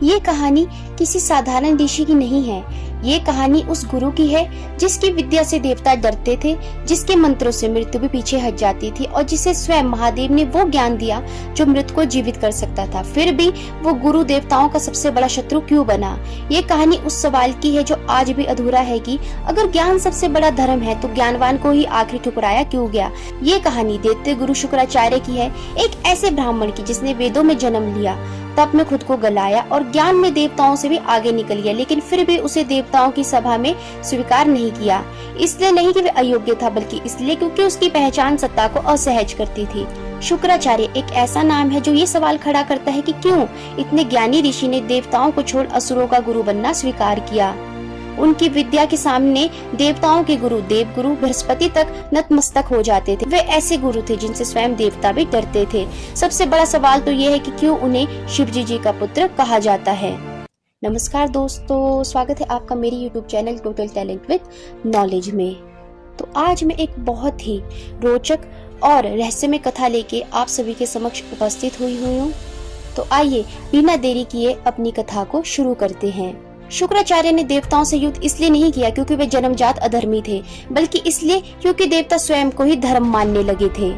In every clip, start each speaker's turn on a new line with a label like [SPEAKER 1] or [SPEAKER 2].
[SPEAKER 1] ये कहानी किसी साधारण ऋषि की नहीं है। ये कहानी उस गुरु की है जिसकी विद्या से देवता डरते थे, जिसके मंत्रों से मृत्यु भी पीछे हट जाती थी और जिसे स्वयं महादेव ने वो ज्ञान दिया जो मृत को जीवित कर सकता था। फिर भी वो गुरु देवताओं का सबसे बड़ा शत्रु क्यों बना? ये कहानी उस सवाल की है जो आज भी अधूरा है कि अगर ज्ञान सबसे बड़ा धर्म है तो ज्ञानवान को ही आखिर ठुकराया क्यों गया? ये कहानी दैत्य गुरु शुक्राचार्य की है, एक ऐसे ब्राह्मण की जिसने वेदों में जन्म लिया, तप में खुद को गलाया और ज्ञान में देवताओं से भी आगे निकल गया, लेकिन फिर भी उसे देवताओं की सभा में स्वीकार नहीं किया। इसलिए नहीं कि वह अयोग्य था, बल्कि इसलिए क्योंकि उसकी पहचान सत्ता को असहज करती थी। शुक्राचार्य एक ऐसा नाम है जो ये सवाल खड़ा करता है कि क्यों इतने ज्ञानी ऋषि ने देवताओं को छोड़ असुरों का गुरु बनना स्वीकार किया। उनकी विद्या के सामने देवताओं के गुरु देवगुरु बृहस्पति तक नतमस्तक हो जाते थे। वे ऐसे गुरु थे जिनसे स्वयं देवता भी डरते थे। सबसे बड़ा सवाल तो यह है कि क्यों उन्हें शिवजी जी का पुत्र कहा जाता है। नमस्कार दोस्तों, स्वागत है आपका मेरी YouTube channel total talent with knowledge में। तो आज मैं एक बहुत ही रोचक और रहस्यमय कथा लेके आप सभी के समक्ष उपस्थित हुई हूँ। तो आइए बिना देरी किए अपनी कथा को शुरू करते हैं। शुक्राचार्य ने देवताओं से युद्ध इसलिए नहीं किया क्योंकि वे जन्मजात अधर्मी थे, बल्कि इसलिए क्योंकि देवता स्वयं को ही धर्म मानने लगे थे।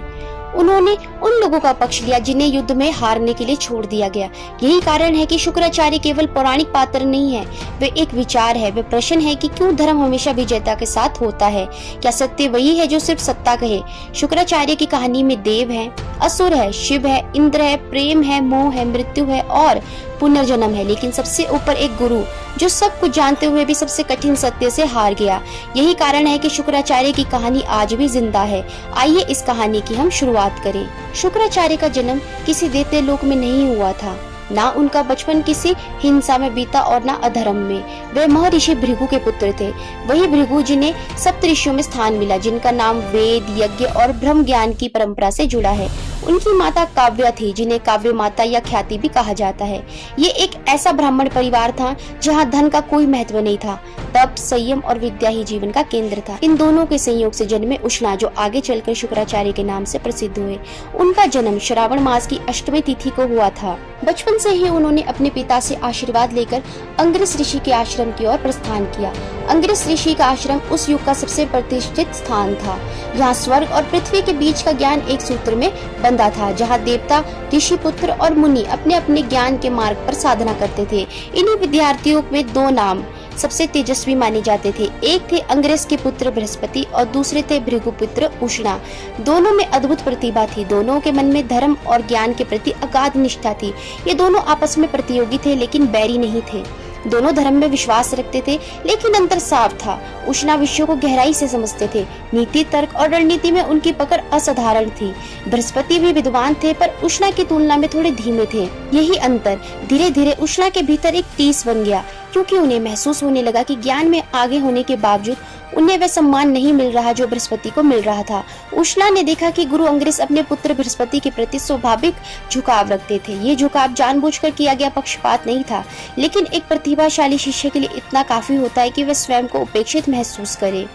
[SPEAKER 1] उन्होंने उन लोगों का पक्ष लिया जिन्हें युद्ध में हारने के लिए छोड़ दिया गया। यही कारण है कि शुक्राचार्य केवल पौराणिक पात्र नहीं है, वे एक विचार है। वे प्रश्न है कि क्यों धर्म हमेशा विजेता के साथ होता है? क्या सत्य वही है जो सिर्फ सत्ता कहे? शुक्राचार्य की कहानी में देव है, असुर है, शिव है, इंद्र है, प्रेम है, मोह है, मृत्यु है और पुनर्जन्म है, लेकिन सबसे ऊपर एक गुरु जो सब कुछ जानते हुए भी सबसे कठिन सत्य से हार गया। यही कारण है कि शुक्राचार्य की कहानी आज भी जिंदा है। आइए इस कहानी की हम शुरुआत करें। शुक्राचार्य का जन्म किसी दैत्य लोक में नहीं हुआ था, ना उनका बचपन किसी हिंसा में बीता और ना अधर्म में। वे महर्षि भृगु के पुत्र थे, वही भृगु जिन्हें सप्तऋषियों में स्थान मिला, जिनका नाम वेद, यज्ञ और ब्रह्म ज्ञान की परंपरा से जुड़ा है। उनकी माता काव्या थी, जिन्हें काव्य माता या ख्याति भी कहा जाता है। ये एक ऐसा ब्राह्मण परिवार था जहाँ धन का कोई महत्व नहीं था। तप, संयम और विद्या ही जीवन का केंद्र था। इन दोनों के संयोग से जन्मे उष्णा, जो आगे चलकर शुक्राचार्य के नाम से प्रसिद्ध हुए। उनका जन्म श्रावण मास की अष्टमी तिथि को हुआ था। बचपन से ही उन्होंने अपने पिता से आशीर्वाद लेकर अंगिरस ऋषि के आश्रम की ओर प्रस्थान किया। अंगिरस ऋषि का आश्रम उस युग का सबसे प्रतिष्ठित स्थान था। यहाँ स्वर्ग और पृथ्वी के बीच का ज्ञान एक सूत्र में बंधा था, जहाँ देवता, ऋषि पुत्र और मुनि अपने अपने ज्ञान के मार्ग पर साधना करते थे। इन्हीं विद्यार्थियों में दो नाम सबसे तेजस्वी माने जाते थे। एक थे अंगिरस के पुत्र बृहस्पति और दूसरे थे भृगु पुत्र उष्णा। दोनों में अद्भुत प्रतिभा थी। दोनों के मन में धर्म और ज्ञान के प्रति अगाध निष्ठा थी। ये दोनों आपस में प्रतियोगी थे, लेकिन बैरी नहीं थे। दोनों धर्म में विश्वास रखते थे, लेकिन अंतर साफ था। उष्णा विषयों को गहराई से समझते थे। नीति, तर्क और रणनीति में उनकी पकड़ असाधारण थी। बृहस्पति भी विद्वान थे, पर उष्णा की तुलना में थोड़े धीमे थे। यही अंतर धीरे धीरे उष्णा के भीतर एक टीस बन गया, क्योंकि उन्हें महसूस होने लगा कि ज्ञान में आगे होने के बावजूद उन्हें वह सम्मान नहीं मिल रहा जो बृहस्पति को मिल रहा था। उष्णा ने देखा कि गुरु अंगिरस अपने पुत्र बृहस्पति के प्रति स्वाभाविक झुकाव रखते थे। ये झुकाव जानबूझकर किया गया पक्षपात नहीं था, लेकिन एक प्रतिभाशाली शिष्य के लिए इतना काफी होता है कि वह स्वयं को उपेक्षित महसूस करे।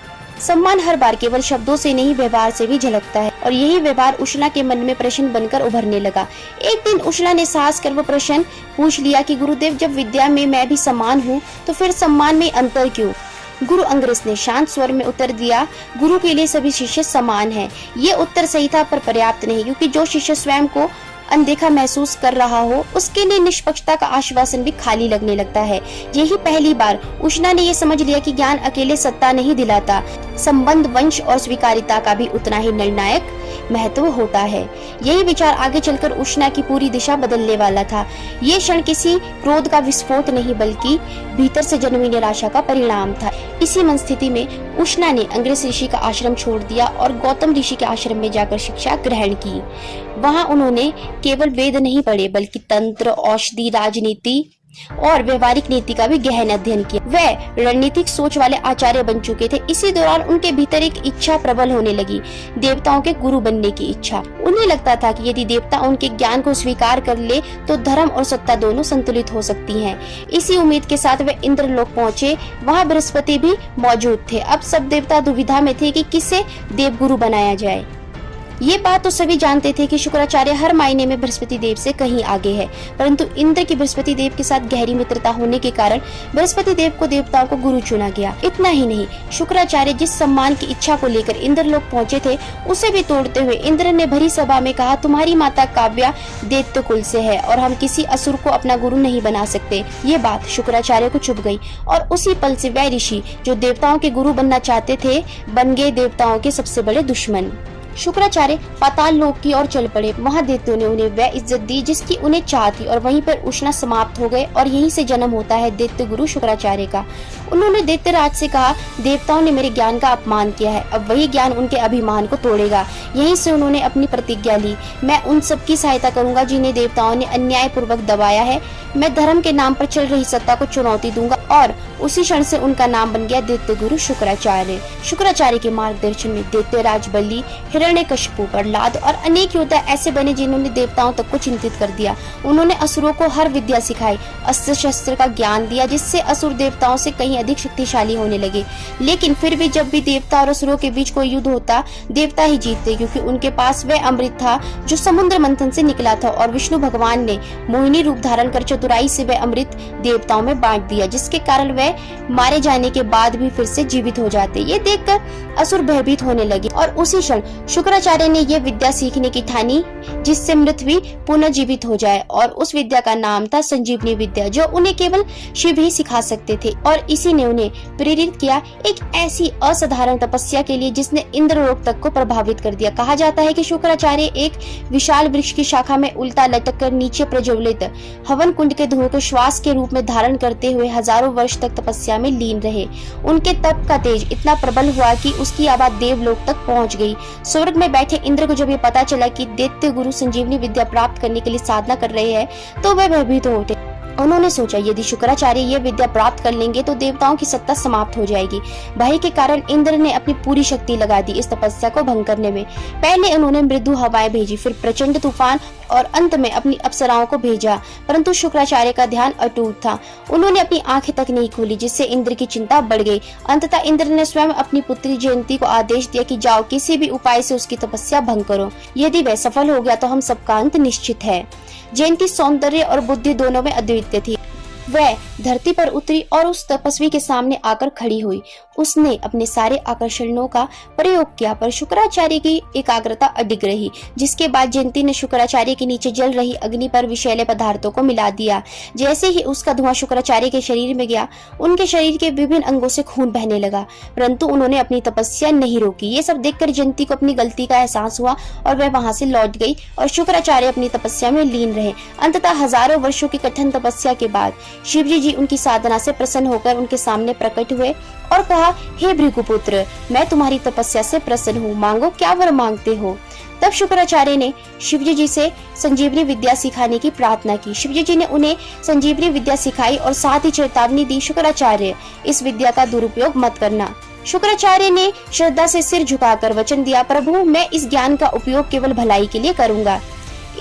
[SPEAKER 1] सम्मान हर बार केवल शब्दों से नहीं, व्यवहार से भी झलकता है, और यही व्यवहार उष्णा के मन में प्रश्न बनकर उभरने लगा। एक दिन उष्णा ने साहस कर वो प्रश्न पूछ लिया कि गुरुदेव, जब विद्या में मैं भी समान हूँ तो फिर सम्मान में अंतर क्यों? गुरु अंगिरस ने शांत स्वर में उत्तर दिया, गुरु के लिए सभी शिष्य समान हैं। ये उत्तर सही था, पर पर्याप्त नहीं, क्योंकि जो शिष्य स्वयं को अनदेखा महसूस कर रहा हो उसके लिए निष्पक्षता का आश्वासन भी खाली लगने लगता है। यही पहली बार उष्णा ने यह समझ लिया कि ज्ञान अकेले सत्ता नहीं दिलाता, संबंध, वंश और स्वीकारिता का भी उतना ही निर्णायक महत्व होता है। यही विचार आगे चलकर उष्णा की पूरी दिशा बदलने वाला था। ये क्षण किसी क्रोध का विस्फोट नहीं, बल्कि भीतर से जन्मी निराशा का परिणाम था। इसी मन स्थिति में उष्णा ने अंगिरस ऋषि का आश्रम छोड़ दिया और गौतम ऋषि के आश्रम में जाकर शिक्षा ग्रहण की। वहां उन्होंने केवल वेद नहीं पढ़े, बल्कि तंत्र, औषधि, राजनीति और व्यवहारिक नीति का भी गहन अध्ययन किया। वे रणनीतिक सोच वाले आचार्य बन चुके थे। इसी दौरान उनके भीतर एक इच्छा प्रबल होने लगी, देवताओं के गुरु बनने की इच्छा। उन्हें लगता था कि यदि देवता उनके ज्ञान को स्वीकार कर ले तो धर्म और सत्ता दोनों संतुलित हो सकती हैं। इसी उम्मीद के साथ वे इंद्रलोक पहुंचे। वहां बृहस्पति भी मौजूद थे। अब सब देवता दुविधा में थे कि किसे देवगुरु बनाया जाए। ये बात तो सभी जानते थे कि शुक्राचार्य हर मायने में बृहस्पति देव से कहीं आगे है, परंतु इंद्र की बृहस्पति देव के साथ गहरी मित्रता होने के कारण बृहस्पति देव को देवताओं को गुरु चुना गया। इतना ही नहीं, शुक्राचार्य जिस सम्मान की इच्छा को लेकर इंद्र लोग पहुंचे थे उसे भी तोड़ते हुए इंद्र ने भरी सभा में कहा, तुम्हारी माता काव्या दैत्य कुल से है और हम किसी असुर को अपना गुरु नहीं बना सकते। ये बात शुक्राचार्य को चुभ गई और उसी पल से वह ऋषि जो देवताओं के गुरु बनना चाहते थे बन गए देवताओं के सबसे बड़े दुश्मन। शुक्राचार्य पाताल लोक की ओर चल पड़े। महादेवों ने उन्हें वह इज्जत दी जिसकी उन्हें चाह थी और वहीं पर उष्णा समाप्त हो गए और यहीं से जन्म होता है दैत्य गुरु शुक्राचार्य का। उन्होंने दैत्यराज से कहा, देवताओं ने मेरे ज्ञान का अपमान किया है, अब वही ज्ञान उनके अभिमान को तोड़ेगा। यहीं से उन्होंने अपनी प्रतिज्ञा ली, मैं उन सबकी सहायता करूंगा जिन्हें देवताओं ने अन्याय पूर्वक दबाया है। मैं धर्म के नाम पर चल रही सत्ता को चुनौती दूंगा और उसी क्षण से उनका नाम बन गया दैत्य गुरु शुक्राचार्य। शुक्राचार्य के मार्गदर्शन में दैत्यराज बलि, हिरण्यकशिपु, प्रहलाद और अनेक योद्धा ऐसे बने जिन्होंने देवताओं तक को चिंतित कर दिया। उन्होंने असुरों को हर विद्या सिखाई, अस्त्र शस्त्र का ज्ञान दिया, जिससे असुर देवताओं से कहीं अधिक शक्तिशाली होने लगे। लेकिन फिर भी जब भी देवता और असुरों के बीच कोई युद्ध होता, देवता ही जीतते, क्योंकि उनके पास वह अमृत था जो समुद्र मंथन से निकला था और विष्णु भगवान ने मोहिनी रूप धारण कर चतुराई से वह अमृत देवताओं में बांट दिया, जिसके कारण वह मारे जाने के बाद भी फिर से जीवित हो जाते। ये देखकर असुर भयभीत होने लगे और उसी क्षण शुक्राचार्य ने यह विद्या सीखने की ठानी जिससे मृत भी पुनर्जीवित हो जाए, और उस विद्या का नाम था संजीवनी विद्या, जो उन्हें केवल शिव ही सिखा सकते थे। और इसी ने उन्हें प्रेरित किया एक ऐसी असाधारण तपस्या के लिए जिसने इंद्रलोक तक को प्रभावित कर दिया। कहा जाता है कि शुक्राचार्य एक विशाल वृक्ष की शाखा में उल्टा लटक कर नीचे प्रज्वलित हवन कुंड के धुएं को श्वास के रूप में धारण करते हुए हजारों वर्ष तक तपस्या में लीन रहे। उनके तप का तेज इतना प्रबल हुआ कि उसकी आवाज देवलोक तक पहुंच गई। स्वर्ग में बैठे इंद्र को जब ये पता चला कि दैत्य गुरु संजीवनी विद्या प्राप्त करने के लिए साधना कर रहे हैं तो वह भयभीत हो उठे। उन्होंने सोचा, यदि शुक्राचार्य यह विद्या प्राप्त कर लेंगे तो देवताओं की सत्ता समाप्त हो जाएगी। भय के कारण इंद्र ने अपनी पूरी शक्ति लगा दी इस तपस्या को भंग करने में। पहले उन्होंने मृदु हवाएं भेजी, फिर प्रचंड तूफान और अंत में अपनी अप्सराओं को भेजा, परंतु शुक्राचार्य का ध्यान अटूट था। उन्होंने अपनी आंखें तक नहीं खोली, जिससे इंद्र की चिंता बढ़ गई। अंततः इंद्र ने स्वयं अपनी पुत्री जयंती को आदेश दिया कि जाओ, किसी भी उपाय से उसकी तपस्या भंग करो। यदि वह सफल हो गया तो हम सबका अंत निश्चित है। जयंती सौंदर्य और बुद्धि दोनों में अद्वितीय थी। वह धरती पर उतरी और उस तपस्वी के सामने आकर खड़ी हुई। उसने अपने सारे आकर्षणों का प्रयोग किया, पर शुक्राचार्य की एकाग्रता अडिग रही, जिसके बाद जयंती ने शुक्राचार्य के नीचे जल रही अग्नि पर विषैले पदार्थों को मिला दिया। जैसे ही उसका धुआं शुक्राचार्य के शरीर में गया, उनके शरीर के विभिन्न अंगों से खून बहने लगा, परंतु उन्होंने अपनी तपस्या नहीं रोकी। ये सब देखकर जयंती को अपनी गलती का एहसास हुआ और वह वहां से लौट गई और शुक्राचार्य अपनी तपस्या में लीन रहे। अंततः हजारों वर्षों की कठिन तपस्या के बाद शिवजी जी उनकी साधना से प्रसन्न होकर उनके सामने प्रकट हुए और कहा, हे भृगुपुत्र, मैं तुम्हारी तपस्या से प्रसन्न हूँ, मांगो क्या वर मांगते हो। तब शुक्राचार्य ने शिवजी जी से संजीवनी विद्या सिखाने की प्रार्थना की। शिवजी जी ने उन्हें संजीवनी विद्या सिखाई और साथ ही चेतावनी दी, शुक्राचार्य, इस विद्या का दुरुपयोग मत करना। शुक्राचार्य ने श्रद्धा से सिर झुकाकर वचन दिया, प्रभु, मैं इस ज्ञान का उपयोग केवल भलाई के लिए करूंगा।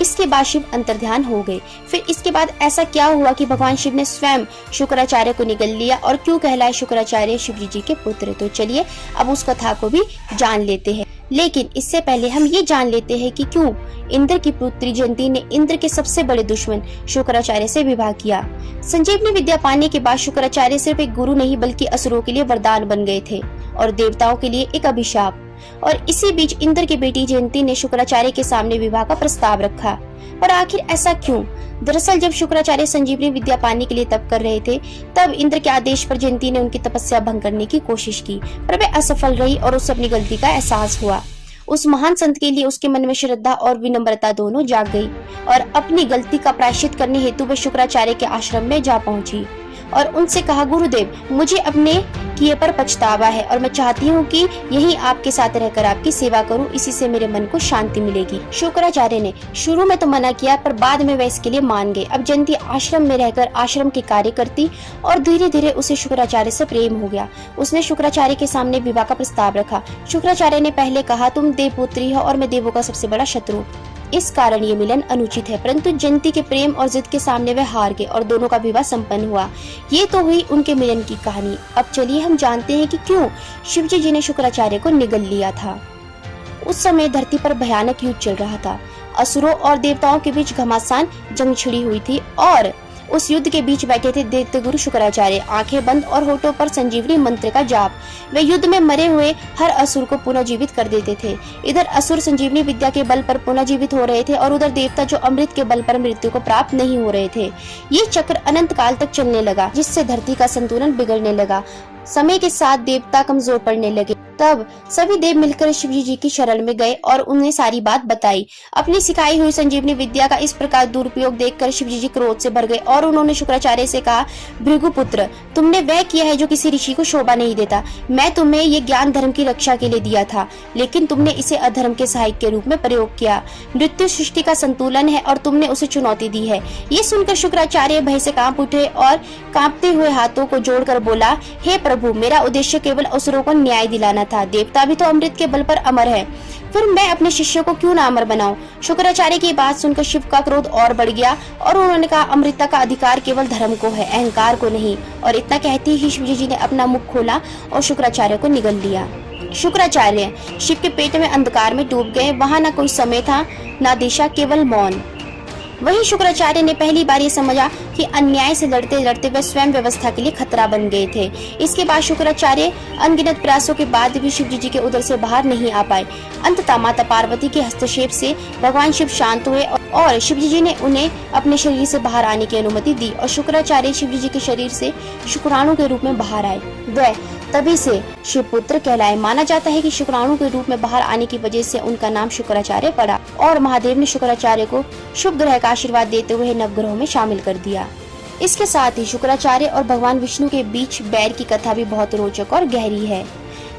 [SPEAKER 1] इसके बाद शिव अंतर्ध्यान हो गए। फिर इसके बाद ऐसा क्या हुआ कि भगवान शिव ने स्वयं शुक्राचार्य को निगल लिया और क्यों कहलाए शुक्राचार्य शिवजी जी के पुत्र। तो चलिए अब उस कथा को भी जान लेते हैं, लेकिन इससे पहले हम ये जान लेते हैं कि क्यों इंद्र की पुत्री जयंती ने इंद्र के सबसे बड़े दुश्मन शुक्राचार्य से विवाह किया। संजीवनी विद्या पाने के बाद शुक्राचार्य सिर्फ एक गुरु नहीं बल्कि असुरों के लिए वरदान बन गए थे और देवताओं के लिए एक अभिशाप। और इसी बीच इंद्र की बेटी जयंती ने शुक्राचार्य के सामने विवाह का प्रस्ताव रखा। पर आखिर ऐसा क्यों? दरअसल जब शुक्राचार्य संजीवनी विद्या पाने के लिए तप कर रहे थे, तब इंद्र के आदेश पर जयंती ने उनकी तपस्या भंग करने की कोशिश की, पर वे असफल रही और उसे अपनी गलती का एहसास हुआ। उस महान संत के लिए उसके मन में श्रद्धा और विनम्रता दोनों जाग गई और अपनी गलती का प्रायश्चित करने हेतु वे शुक्राचार्य के आश्रम में जा पहुंची और उनसे कहा, गुरुदेव, मुझे अपने किए पर पछतावा है और मैं चाहती हूँ कि यही आपके साथ रहकर आपकी सेवा करूँ, इसी से मेरे मन को शांति मिलेगी। शुक्राचार्य ने शुरू में तो मना किया, पर बाद में वह इसके लिए मान गए। अब जयंती आश्रम में रहकर आश्रम के कार्य करती और धीरे धीरे उसे शुक्राचार्य से प्रेम हो गया। उसने शुक्राचार्य के सामने विवाह का प्रस्ताव रखा। शुक्राचार्य ने पहले कहा, तुम देवपुत्री हो और मैं देवों का सबसे बड़ा शत्रु, इस कारण ये मिलन अनुचित है, परंतु जयंती के प्रेम और जिद के सामने वह हार गए और दोनों का विवाह संपन्न हुआ। ये तो हुई उनके मिलन की कहानी। अब चलिए हम जानते हैं कि क्यों शिवजी जी ने शुक्राचार्य को निगल लिया था। उस समय धरती पर भयानक युद्ध चल रहा था। असुरों और देवताओं के बीच घमासान जंग छिड़ी हुई थी और उस युद्ध के बीच बैठे थे दैत्य गुरु शुक्राचार्य, आंखें बंद और होठों पर संजीवनी मंत्र का जाप। वे युद्ध में मरे हुए हर असुर को पुनः जीवित कर देते थे। इधर असुर संजीवनी विद्या के बल पर पुनः जीवित हो रहे थे और उधर देवता जो अमृत के बल पर मृत्यु को प्राप्त नहीं हो रहे थे। ये चक्र अनंत काल तक चलने लगा, जिससे धरती का संतुलन बिगड़ने लगा। समय के साथ देवता कमजोर पड़ने लगे। तब सभी देव मिलकर शिवजी जी की शरण में गए और उन्हें सारी बात बताई। अपनी सिखाई हुई संजीवनी विद्या का इस प्रकार दुरुपयोग देखकर शिवजी जी क्रोध से भर गए और उन्होंने शुक्राचार्य से कहा, भृगुपुत्र, तुमने वह किया है जो किसी ऋषि को शोभा नहीं देता। मैं तुम्हें ये ज्ञान धर्म की रक्षा के लिए दिया था, लेकिन तुमने इसे अधर्म के सहायक के रूप में प्रयोग किया। मृत्यु सृष्टि का संतुलन है और तुमने उसे चुनौती दी है। ये सुनकर शुक्राचार्य भय से कांप उठे और कांपते हुए हाथों को जोड़कर बोला, हे प्रभु, मेरा उद्देश्य केवल असुरों को न्याय दिलाना था। देवता भी तो अमृत के बल पर अमर है, फिर मैं अपने शिष्यों को क्यों ना अमर बनाऊं? शुक्राचार्य की बात सुनकर शिव का क्रोध और बढ़ गया और उन्होंने कहा, अमृतता का अधिकार केवल धर्म को है, अहंकार को नहीं। और इतना कहते ही शिवजी जी ने अपना मुख खोला और शुक्राचार्य को निगल लिया। शुक्राचार्य शिव के पेट में अंधकार में डूब गए। वहां न कोई समय था, न दिशा, केवल मौन। वहीं शुक्राचार्य ने पहली बार ये समझा कि अन्याय से लड़ते लड़ते वे स्वयं व्यवस्था के लिए खतरा बन गए थे। इसके बाद शुक्राचार्य अनगिनत प्रयासों के बाद भी शिवजी जी के उदर से बाहर नहीं आ पाए। अंततः माता पार्वती के हस्तक्षेप से भगवान शिव शांत हुए और शिवजी जी ने उन्हें अपने शरीर से बाहर आने की अनुमति दी और शुक्राचार्य शिवजी जी के शरीर से शुक्राणु के रूप में बाहर आए। वह तभी से शिवपुत्र कहलाए। माना जाता है कि शुक्राणु के रूप में बाहर आने की वजह से उनका नाम शुक्राचार्य पड़ा और महादेव ने शुक्राचार्य को शुभ ग्रह का आशीर्वाद देते हुए नवग्रहों में शामिल कर दिया। इसके साथ ही शुक्राचार्य और भगवान विष्णु के बीच बैर की कथा भी बहुत रोचक और गहरी है।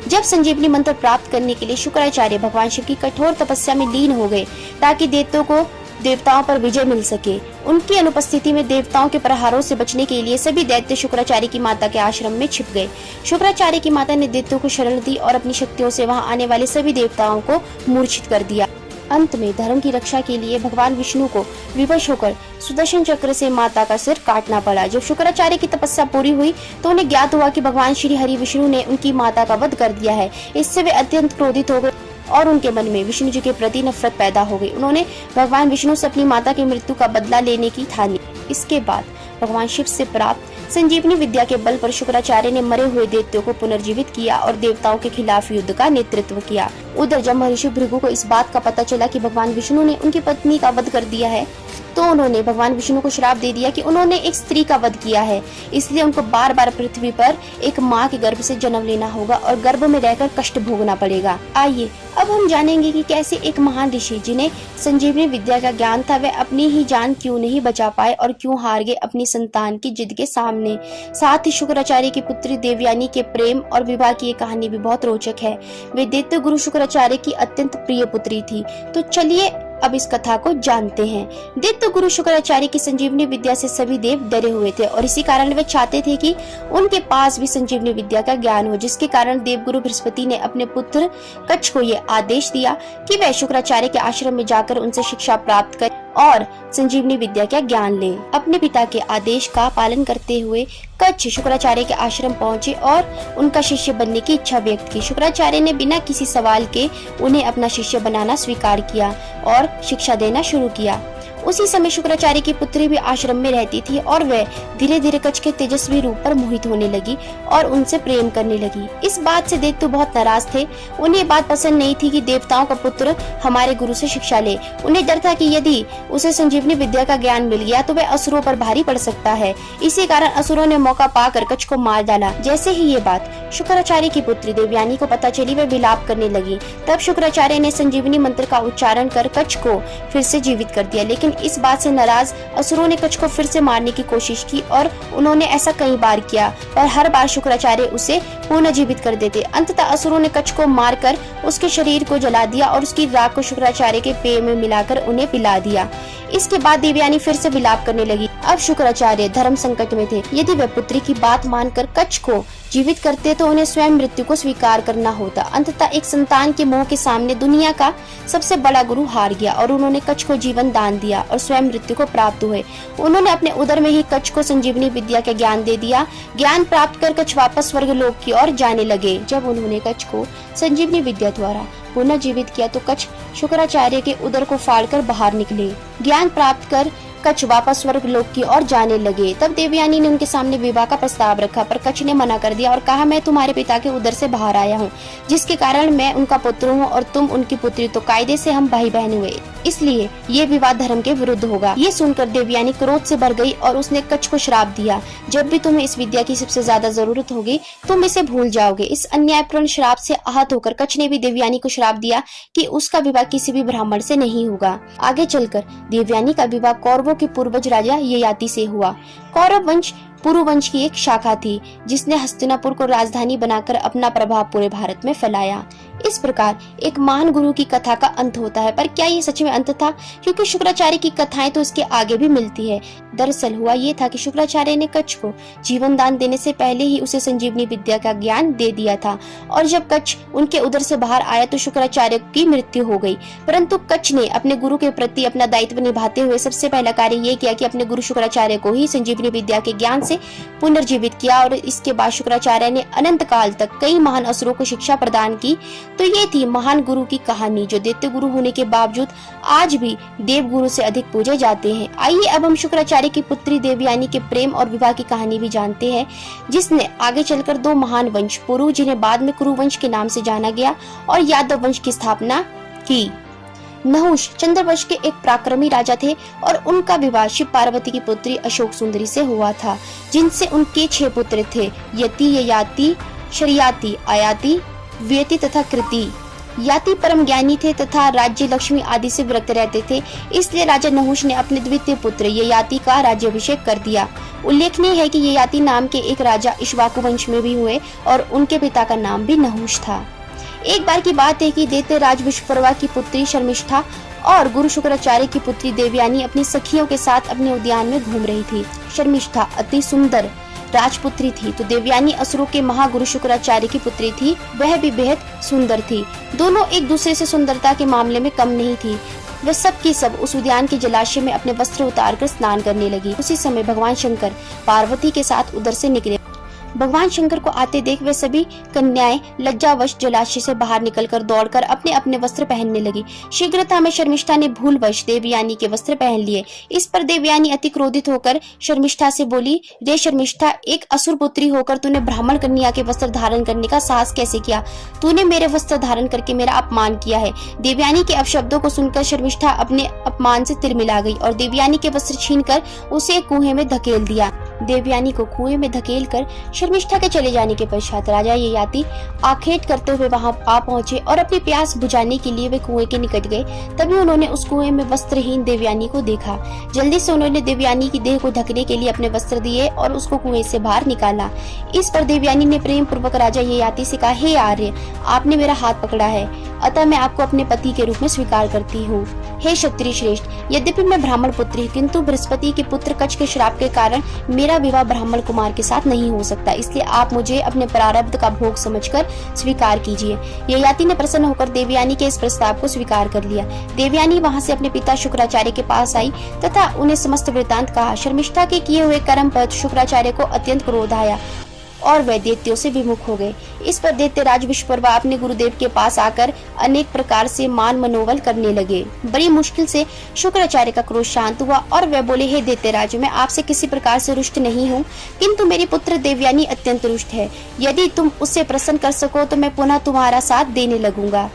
[SPEAKER 1] जब संजीवनी मंत्र प्राप्त करने के लिए शुक्राचार्य भगवान शिव की कठोर तपस्या में लीन हो गए ताकि दैत्यों को देवताओं पर विजय मिल सके, उनकी अनुपस्थिति में देवताओं के प्रहारों से बचने के लिए सभी दैत्य शुक्राचार्य की माता के आश्रम में छिप गए। शुक्राचार्य की माता ने दैत्यों को शरण दी और अपनी शक्तियों से वहां आने वाले सभी देवताओं को मूर्छित कर दिया। अंत में धर्म की रक्षा के लिए भगवान विष्णु को विवश होकर सुदर्शन चक्र से माता का सिर काटना पड़ा। जब शुक्राचार्य की तपस्या पूरी हुई तो उन्हें ज्ञात हुआ कि भगवान श्री हरि विष्णु ने उनकी माता का वध कर दिया है। इससे वे अत्यंत क्रोधित हो गए और उनके मन में विष्णु जी के प्रति नफरत पैदा हो गई। उन्होंने भगवान विष्णु से अपनी माता की मृत्यु का बदला लेने की ठानी। इसके बाद भगवान शिव से प्राप्त संजीवनी विद्या के बल पर शुक्राचार्य ने मरे हुए दैत्यों को पुनर्जीवित किया और देवताओं के खिलाफ युद्ध का नेतृत्व किया। उधर जब महर्षि भृगु को इस बात का पता चला कि भगवान विष्णु ने उनकी पत्नी का वध कर दिया है तो उन्होंने भगवान विष्णु को श्राप दे दिया कि उन्होंने एक स्त्री का वध किया है, इसलिए उनको बार बार पृथ्वी पर एक माँ के गर्भ से जन्म लेना होगा और गर्भ में रहकर कष्ट भोगना पड़ेगा। आइए अब हम जानेंगे कि कैसे एक महान ऋषि जिन्हें संजीवनी विद्या का ज्ञान था वे अपनी ही जान क्यों नहीं बचा पाए और क्यों हार गए अपनी संतान की जिद के सामने। साथ ही शुक्राचार्य की पुत्री देवयानी के प्रेम और विवाह की ये कहानी भी बहुत रोचक है। वे दैत्य गुरु शुक्राचार्य की अत्यंत प्रिय पुत्री थी। तो चलिए अब इस कथा को जानते हैं। दैत्य गुरु शुक्राचार्य की संजीवनी विद्या से सभी देव डरे हुए थे और इसी कारण वे चाहते थे कि उनके पास भी संजीवनी विद्या का ज्ञान हो, जिसके कारण देवगुरु बृहस्पति ने अपने पुत्र कच्छ को ये आदेश दिया कि वह शुक्राचार्य के आश्रम में जाकर उनसे शिक्षा प्राप्त करे और संजीवनी विद्या का ज्ञान ले। अपने पिता के आदेश का पालन करते हुए कच्छ शुक्राचार्य के आश्रम पहुंचे और उनका शिष्य बनने की इच्छा व्यक्त की। शुक्राचार्य ने बिना किसी सवाल के उन्हें अपना शिष्य बनाना स्वीकार किया और शिक्षा देना शुरू किया। उसी समय शुक्राचार्य की पुत्री भी आश्रम में रहती थी और वह धीरे धीरे कच्छ के तेजस्वी रूप पर मोहित होने लगी और उनसे प्रेम करने लगी। इस बात से दैत्य बहुत नाराज थे। उन्हें ये बात पसंद नहीं थी कि देवताओं का पुत्र हमारे गुरु से शिक्षा ले। उन्हें डर था कि यदि उसे संजीवनी विद्या का ज्ञान मिल गया तो वह असुरों पर भारी पड़ सकता है। इसी कारण असुरों ने मौका पाकर कच्छ को मार डाला। जैसे ही ये बात शुक्राचार्य की पुत्री देवयानी को पता चली वह विलाप करने लगी। तब शुक्राचार्य ने संजीवनी मंत्र का उच्चारण कर कच्छ को फिर से जीवित कर दिया। लेकिन इस बात से नाराज असुरों ने कच्छ को फिर से मारने की कोशिश की और उन्होंने ऐसा कई बार किया और हर बार शुक्राचार्य उसे पुनः जीवित कर देते। अंततः असुरों ने कच्छ को मारकर उसके शरीर को जला दिया और उसकी राख को शुक्राचार्य के पेय में मिलाकर उन्हें पिला दिया। इसके बाद देवयानी फिर से विलाप करने लगी। अब शुक्राचार्य धर्म संकट में थे। यदि वे पुत्री की बात मानकर कच्छ को जीवित करते तो उन्हें स्वयं मृत्यु को स्वीकार करना होता। अंततः एक संतान के मोह के सामने दुनिया का सबसे बड़ा गुरु हार गया और उन्होंने कच्छ को जीवन दान दिया और स्वयं मृत्यु को प्राप्त हुए। उन्होंने अपने उदर में ही कच्छ को संजीवनी विद्या का ज्ञान दे दिया। ज्ञान प्राप्त कर कच्छ वापस स्वर्गलोक की ओर जाने लगे। जब उन्होंने कच्छ को संजीवनी विद्या द्वारा पुनः जीवित किया तो कच्छ शुक्राचार्य के उदर को फाड़कर बाहर निकले। ज्ञान प्राप्त कर कच्छ वापस स्वर्ग लोक की ओर जाने लगे। तब देवयानी ने उनके सामने विवाह का प्रस्ताव रखा, पर कच्छ ने मना कर दिया और कहा, मैं तुम्हारे पिता के उदर से बाहर आया हूँ, जिसके कारण मैं उनका पुत्र हूँ और तुम उनकी पुत्री, तो कायदे से हम भाई बहन हुए, इसलिए ये विवाह धर्म के विरुद्ध होगा। ये सुनकर देवयानी क्रोध से भर गई और उसने कच्छ को श्राप दिया, जब भी तुम्हें इस विद्या की सबसे ज्यादा जरूरत होगी तुम इसे भूल जाओगे। इस अन्यायपूर्ण श्राप से आहत होकर कच्छ ने भी देवयानी को श्राप दिया कि उसका विवाह किसी भी ब्राह्मण से नहीं होगा। आगे चलकर देवयानी का विवाह कौरवों के पूर्वज राजा ययाति से हुआ। कौरव वंश पुरु वंश की एक शाखा थी, जिसने हस्तिनापुर को राजधानी बनाकर अपना प्रभाव पूरे भारत में फैलाया। इस प्रकार एक महान गुरु की कथा का अंत होता है, पर क्या ये सच में अंत था? क्योंकि शुक्राचार्य की कथाएं तो इसके आगे भी मिलती है। दरअसल हुआ ये था कि शुक्राचार्य ने कच्छ को जीवन दान देने से पहले ही उसे संजीवनी विद्या का ज्ञान दे दिया था, और जब कच्छ उनके उदर से बाहर आया तो शुक्राचार्य की मृत्यु हो गई। परंतु कच्छ ने अपने गुरु के प्रति अपना दायित्व निभाते हुए सबसे पहला कार्य ये किया कि अपने गुरु शुक्राचार्य को ही संजीवनी विद्या के ज्ञान से पुनर्जीवित किया, और इसके बाद शुक्राचार्य ने अनंत काल तक कई महान असुरों को शिक्षा प्रदान की। तो ये थी महान गुरु की कहानी, जो दैत्य गुरु होने के बावजूद आज भी देव गुरु से अधिक पूजे जाते हैं। आइए अब हम शुक्राचार्य की पुत्री देवयानी के प्रेम और विवाह की कहानी भी जानते हैं, जिसने आगे चलकर दो महान वंश पुरु, जिन्हें बाद में कुरु वंश के नाम से जाना गया, और यादव वंश की स्थापना की। नहुष चंद्रवंश के एक पराक्रमी राजा थे और उनका विवाह शिव पार्वती की पुत्री अशोक सुंदरी से हुआ था, जिनसे उनके 6 पुत्र थे, यति, ययाति, शरियाति, आयाति, व्यति तथा कृति। याति परम ज्ञानी थे तथा राज्य लक्ष्मी आदि से विरक्त रहते थे, इसलिए राजा नहुष ने अपने द्वितीय पुत्र ययाति का राज्याभिषेक कर दिया। उल्लेखनीय है कि ययाति नाम के एक राजा इक्ष्वाकु वंश में भी हुए और उनके पिता का नाम भी नहुष था। एक बार की बात है कि दैत्यराज विश्वपर्वा की पुत्री शर्मिष्ठा और गुरु शुक्राचार्य की पुत्री देवयानी अपनी सखियों के साथ अपने उद्यान में घूम रही थी। शर्मिष्ठा अति सुंदर राजपुत्री थी, तो देवयानी असुरों के महागुरु शुक्राचार्य की पुत्री थी, वह भी बेहद सुंदर थी। दोनों एक दूसरे से सुंदरता के मामले में कम नहीं थी। वे सब की सब उस उद्यान के जलाशय में अपने वस्त्र उतारकर स्नान करने लगी। उसी समय भगवान शंकर पार्वती के साथ उधर से निकले। भगवान शंकर को आते देख वे सभी कन्याएं लज्जावश जलाशय से बाहर निकलकर दौड़कर अपने अपने वस्त्र पहनने लगी। शीघ्रता में शर्मिष्ठा ने भूलवश देवयानी के वस्त्र पहन लिए। इस पर देवयानी अति क्रोधित होकर शर्मिष्ठा से बोली, रे शर्मिष्ठा, एक असुर पुत्री होकर तूने ब्राह्मण कन्या के वस्त्र धारण करने का साहस कैसे किया? तूने मेरे वस्त्र धारण करके मेरा अपमान किया है। देवयानी के अपशब्दों को सुनकर शर्मिष्ठा अपने अपमान से तिलमिला गई और देवयानी के वस्त्र छीनकर उसे कुएं में धकेल दिया। देवयानी को कुएं में धकेलकर शर्मिष्ठा के चले जाने के पश्चात राजा ययाति आखेट करते हुए वहां आ पहुंचे और अपनी प्यास बुझाने के लिए वे कुएं के निकट गए। तभी उन्होंने उस कुएं में वस्त्रहीन देवयानी को देखा। जल्दी से उन्होंने देवयानी की देह को ढकने के लिए अपने वस्त्र दिए और उसको कुएं से बाहर निकाला। इस पर देवयानी ने प्रेम पूर्वक राजा ययाति से कहा, हे आर्य, आपने मेरा हाथ पकड़ा है, अतः मैं आपको अपने पति के रूप में स्वीकार करती हूँ। हे क्षत्रिय श्रेष्ठ, यद्यपि मैं ब्राह्मण पुत्री, किंतु बृहस्पति के पुत्र कच्छ के श्राप के कारण मेरा विवाह ब्राह्मण कुमार के साथ नहीं हो सकता, इसलिए आप मुझे अपने प्रारब्ध का भोग समझकर स्वीकार कीजिए। ययाति ने प्रसन्न होकर देवयानी के इस प्रस्ताव को स्वीकार कर लिया। देवयानी वहां से अपने पिता शुक्राचार्य के पास आई तथा उन्हें समस्त वृतांत कहा। शर्मिष्ठा के किए हुए कर्म पर शुक्राचार्य को अत्यंत क्रोध आया और वह दैत्यों से विमुख हो गए। इस पर दैत्यराज विश्वपर्वा अपने गुरुदेव के पास आकर अनेक प्रकार से मान मनोबल करने लगे। बड़ी मुश्किल से शुक्राचार्य का क्रोध शांत हुआ और वह बोले, हे दैत्यराज, मैं आपसे किसी प्रकार से रुष्ट नहीं हूँ, किंतु मेरी पुत्र देवयानी अत्यंत रुष्ट है। यदि तुम उससे प्रसन्न कर सको तो मैं पुनः तुम्हारा साथ देने लगूंगा।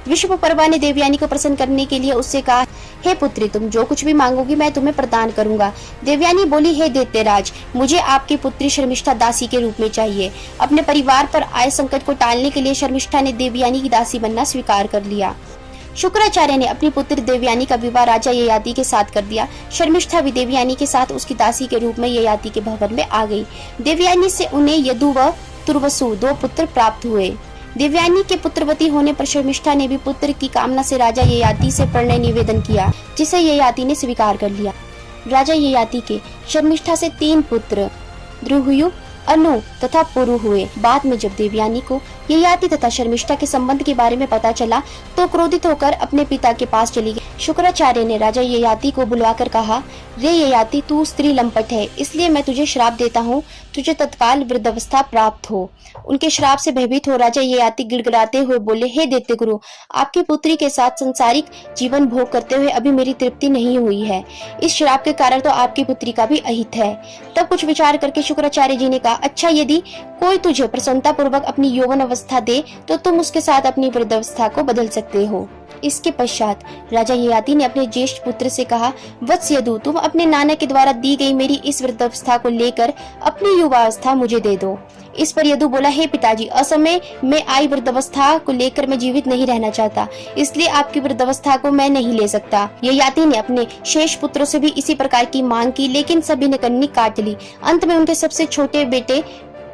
[SPEAKER 1] विश्वपर्वा ने देवयानी को प्रसन्न करने के लिए उससे कहा, हे पुत्री, तुम जो कुछ भी मांगोगी मैं तुम्हें प्रदान करूंगा। देवयानी बोली, हे दैत्यराज, मुझे आपकी पुत्री शर्मिष्ठा दासी के रूप में चाहिए। अपने परिवार पर आए संकट को टालने के लिए शर्मिष्ठा ने देवयानी की दासी बनना स्वीकार कर लिया। शुक्राचार्य ने अपनी पुत्री देवयानी का विवाह राजा ययाति के साथ कर दिया। शर्मिष्ठा भी देवयानी के साथ उसकी दासी के रूप में ययाति के भवन में आ गई। देवयानी से उन्हें यदु व तुर्वसु 2 पुत्र प्राप्त हुए। देवयानी के पुत्रवती होने पर शर्मिष्ठा ने भी पुत्र की कामना से राजा ययाति से प्रणय निवेदन किया, जिसे ययाति ने स्वीकार कर लिया। राजा ययाति के शर्मिष्ठा से 3 पुत्र द्रुहुयु, अनु तथा पुरु हुए। बाद में जब देवयानी को ययाति तथा शर्मिष्ठा के संबंध के बारे में पता चला तो क्रोधित होकर अपने पिता के पास चली गई। शुक्राचार्य ने राजा ययाति को बुलवाकर कहा, रे ययाति, तू स्त्री लंपट है, इसलिए मैं तुझे श्राप देता हूँ, तुझे तत्काल वृद्धावस्था प्राप्त हो। उनके श्राप से भयभीत हो राजा ययाति गिड़गिड़ाते हुए बोले, हे दैत्य गुरु, आपकी पुत्री के साथ संसारिक जीवन भोग करते हुए अभी मेरी तृप्ति नहीं हुई है। इस श्राप के कारण तो आपकी पुत्री का भी अहित है। तब कुछ विचार करके शुक्राचार्य जी ने कहा, अच्छा, यदि कोई तुझे प्रसन्नता पूर्वक अपनी यौवन अवस्था दे तो तुम उसके साथ अपनी वृद्धावस्था को बदल सकते हो। इसके पश्चात राजा ययाति ने अपने ज्येष्ठ पुत्र से कहा, वत्स यदु, तुम अपने नाना के द्वारा दी गई मेरी इस वृद्धावस्था को लेकर अपनी युवावस्था मुझे दे दो। इस पर यदु बोला, हे पिताजी, असमय में आई वृद्धावस्था को लेकर मैं जीवित नहीं रहना चाहता, इसलिए आपकी वृद्धावस्था को मैं नहीं ले सकता। ययाति ने अपने शेष पुत्रों से भी इसी प्रकार की मांग की, लेकिन सभी ने कन्नी काट ली। अंत में उनके सबसे छोटे बेटे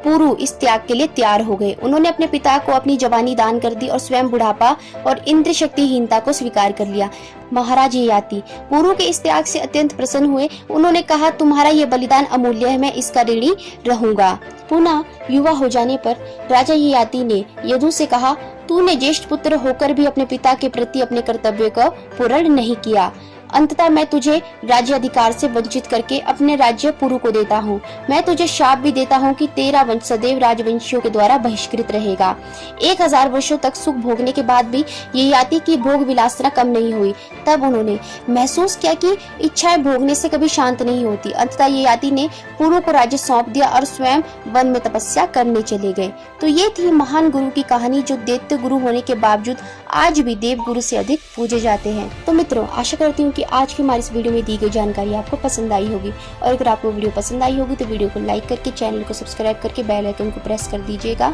[SPEAKER 1] पुरु इस त्याग के लिए तैयार हो गए। उन्होंने अपने पिता को अपनी जवानी दान कर दी और स्वयं बुढ़ापा और इंद्र शक्तिहीनता को स्वीकार कर लिया। महाराज ययाति पुरु के इस त्याग से अत्यंत प्रसन्न हुए। उन्होंने कहा, तुम्हारा यह बलिदान अमूल्य है, मैं इसका ऋणी रहूंगा। पुनः युवा हो जाने पर राजा ययाति ने यदु से कहा, तूने ज्येष्ठ पुत्र होकर भी अपने पिता के प्रति अपने कर्तव्य को पूर्ण नहीं किया। अंततः मैं तुझे राज्य अधिकार से वंचित करके अपने राज्य पुरु को देता हूँ। मैं तुझे शाप भी देता हूँ कि तेरा वंश सदैव राजवंशियों के द्वारा बहिष्कृत रहेगा। 1000 वर्षों तक सुख भोगने के बाद भी ययाति की भोग विलासना कम नहीं हुई। तब उन्होंने महसूस किया कि इच्छाएं भोगने से कभी शांत नहीं होती। अंततः ययाति ने पुरु को राज्य सौंप दिया और स्वयं वन में तपस्या करने चले गए। तो ये थी महान गुरु की कहानी, जो दैत्य गुरु होने के बावजूद आज भी देव गुरु से अधिक पूजे जाते हैं। तो मित्रों, आशा करती हूँ कि आज की हमारी इस वीडियो में दी गई जानकारी आपको पसंद आई होगी, और अगर आपको वीडियो पसंद आई होगी तो वीडियो को लाइक करके चैनल को सब्सक्राइब करके बेल आइकन को प्रेस कर दीजिएगा।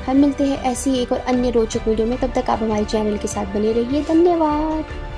[SPEAKER 1] हम मिलते हैं ऐसी एक और अन्य रोचक वीडियो में, तब तक आप हमारे चैनल के साथ बने रहिए। धन्यवाद।